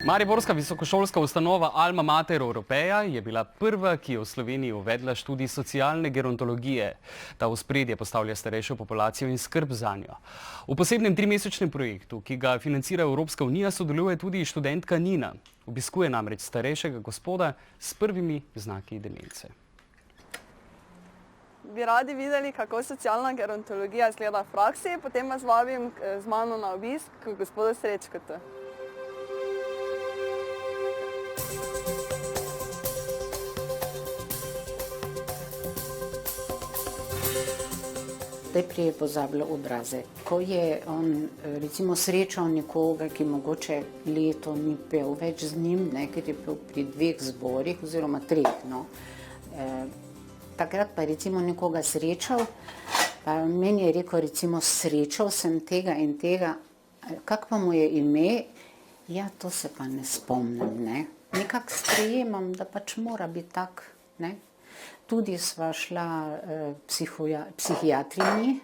Mariborska visokošolska ustanova Alma Mater Europeja je bila prva, ki je v Sloveniji uvedla študij socialne gerontologije. Ta v ospredje postavlja starejšo populacijo in skrb zanjo. V posebnem 3-mesečnem projektu, ki ga financira Evropska unija, sodeluje tudi študentka Nina. Obiskuje namreč starejšega gospoda s prvimi znaki demence. Bi radi videli, kako socialna gerontologija izgleda v praksi, potem vas vabim z mano na obisk k gospodu Srečkotu. Najprej je pozabila obraze. Ko je on recimo srečal nekoga, ki mogoče leto ni pel več z njim, ker je pel pri 2 zborih oziroma 3, takrat pa je recimo nekoga srečal, pa meni je rekel recimo srečal sem tega in tega, kak pa mu je ime, ja to se pa ne spomnim, nekako sprejemam, da pač mora biti tak, Tudi sva šla psihiatrinji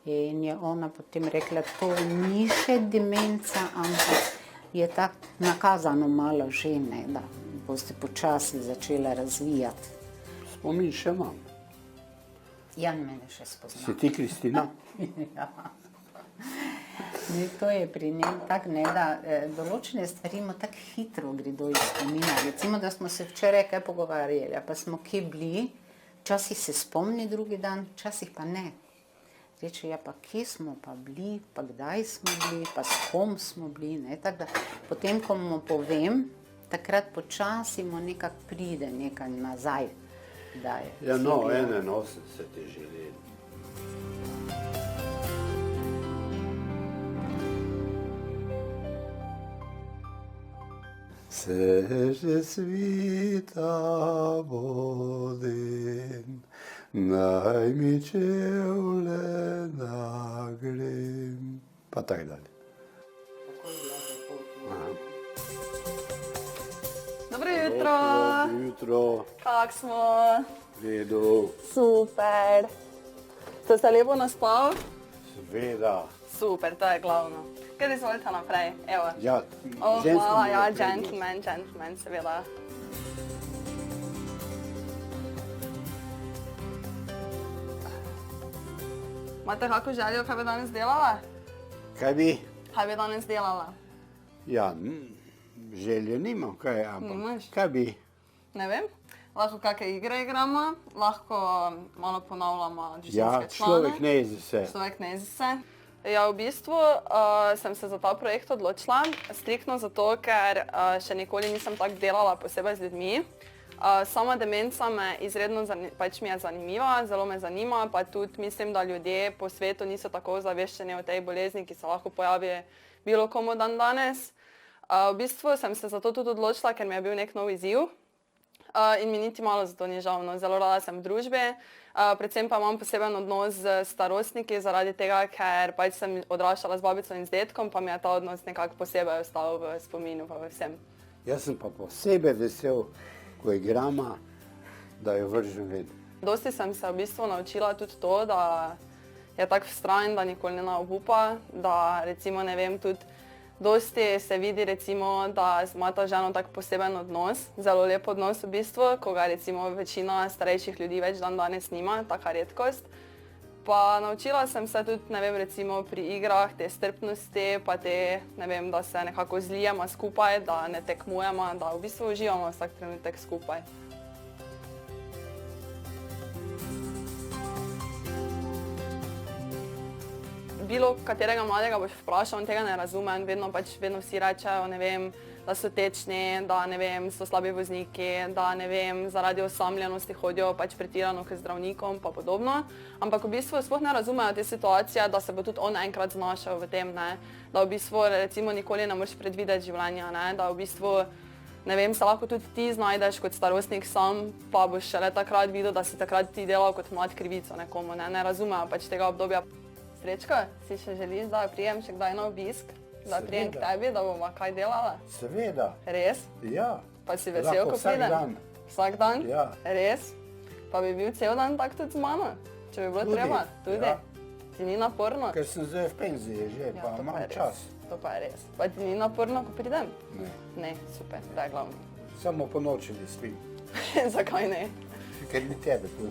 in je ona potem rekla, to ni še demenca, ampak je tako nakazano malo že, da boste počasi začela razvijati. Spomin še imam. Jan mene še spozna. Si ti Kristina? Ja. To je pri njem tako, da določene stvari mu tako hitro gredo iz spomina. Recimo, da smo se včeraj kaj pogovarjali, pa smo kje bili, včasih se spomni drugi dan, včasih pa ne. Reče, ja pa kje smo pa bili, pa kdaj smo bili, pa s kom smo bili, tako da potem, ko mu povem, takrat počasi mu nekako pride nekaj nazaj. Ja, 81 je že let. Seže svita voden, naj mi čevlje nagrem. Pa tak dalje. Dobro jutro. Dobro jutro. Kak smo? V redu. Super. Ste se lepo naspal? Seveda. Super, to je glavno. Kaj izvolite naprej? Evo. Ja, hvala, ja, gentleman, seveda. Imate kako željo, kaj bi danes delala? Kaj bi? Kaj bi danes delala? Ja, želje nimam, kaj, ampak kaj bi? Ne vem. Lahko kakšne igre igramo, lahko malo ponavljamo družinske člane. Ja, človek ne jezi se. Človek ne jezi se. Ja, v bistvu sem se za ta projekt odločila, striktno zato, ker še nikoli nisem tako delala posebej z ljudmi. Sama demenca me izredno pač mi je zanimiva, zelo me zanima, pa tudi mislim, da ljudje po svetu niso tako ozaveščeni o tej bolezni, ki se lahko pojavi bilo komu dan danes. V bistvu sem se zato tudi odločila, ker mi je bil nek nov izziv. In mi niti malo zato ni žal, zelo rada sem v družbi, predvsem pa imam poseben odnos z starostniki zaradi tega, ker pač sem odraščala z babico in z dedkom, pa mi je ta odnos nekako posebej ostal v spominu pa v vsem. Jaz sem pa posebej vesel, ko igrama, da jo vržem ven. Dosti sem se v bistvu naučila tudi to, da je tak vztrajen, da nikoli ne obupa, da recimo ne vem tudi, dosti se vidi recimo, da ima ta žena tak poseben odnos, zelo lep odnos v bistvu, ko ga recimo večina starejših ljudi več dan danes nima, taka redkost. Pa naučila sem se tudi, ne vem, recimo pri igrah te strpnosti, pa te, ne vem, da se nekako zlijemo skupaj, da ne tekmujemo, da v bistvu uživamo vsak trenutek skupaj. Bilo katerega mladega boš vprašal, on tega ne razume, vedno vsi rečejo, ne vem, da so tečni, da ne vem, so slabi vozniki, da ne vem, zaradi osamljenosti hodijo pač pretirano k zdravnikom pa podobno. Ampak v bistvu sploh ne razumejo te situacije, da se bo tudi on enkrat znašel v tem, da v bistvu recimo nikoli ne moreš predvideti življenja, da v bistvu, ne vem, se lahko tudi ti znajdeš kot starostnik sam, pa boš šele takrat videl, da si takrat ti delal kot mlad krivico nekomu, ne razumejo pač tega obdobja. Srečko, si še želiš, da prijem še kdaj na obisk? Da prijem k tebi, da bomo kaj delala? Seveda. Res? Ja. Pa si vesel, ko pridem? Vsak dan. Vsak dan? Ja. Res? Pa bi bil cel dan tak tudi z mano? Če bi bilo treba? Tudi? Ti ni naporno? Ker sem zdaj v penziji že, pa imam čas. To pa je res. Pa ti ni naporno, ko pridem? Ne. Ne, super, da je glavno. Samo po noči ne spim, Zakaj ne? ker ni tebe tu.